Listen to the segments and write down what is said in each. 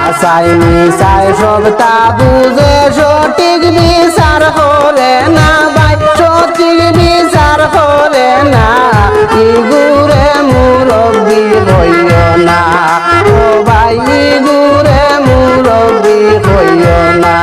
আশাই মিশাই সব তা বুঝে সঠিক বিচার করে না ভাই, সঠিক বিচার করে না। ইগুরে মুরব্বি হইও না ও ভাই, ইগুরে মুরব্বি হইও না।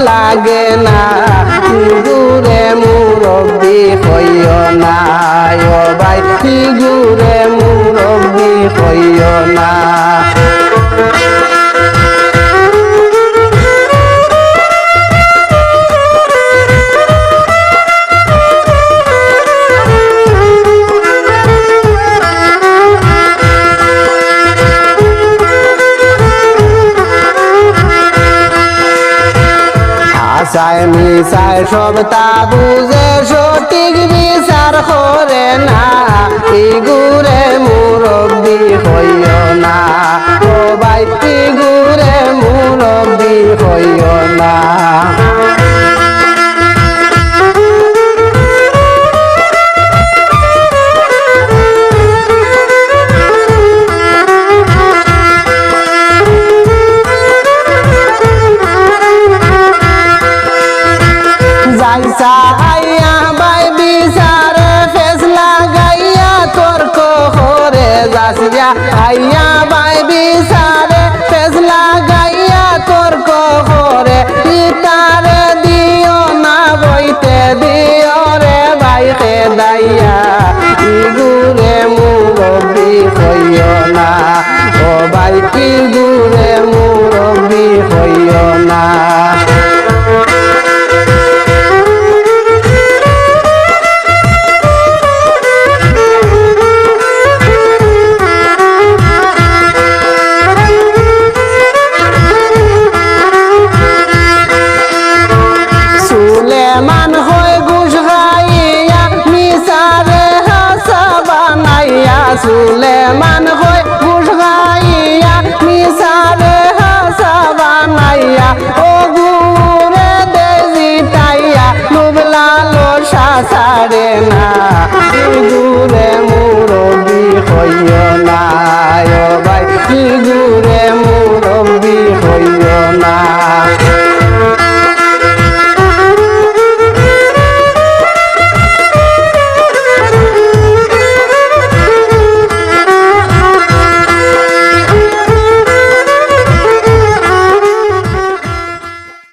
লাগে না গুরে মুরব্বি হইও না ও ভাই, গুরে মুরব্বি হইও না। আশায় মিশায় সব তা বুঝে সঠিক বিচার করে না। ইগুরে মুরব্বি হইও না ও ভাই, ইগুরে মুরব্বি হইও না। আইয়া বাই বিচার ফেসলা গাইয়া তর্ক করে যাসিয়া, আইয়া বাই বিচারে ফেসলা গাইয়া তর্ক করে। ইতারে দিও না বইতে দিও রে বাইতে দাইয়া, ইগুরে মুরব্বি হইও না ও ভাই, ইগুরে মুরব্বি হইও না। সুলেমান হয় ঘুষ খাইয়া মিশারে হাসা বানাইয়া, সুলেমান হয় ঘুষ খাইয়া মিশারে হাসা বানাইয়া। ও গুরে দে জিতাইয়া লুবলালো সাসারে না, গুরে মুরব্বি হইও না ও ভাই,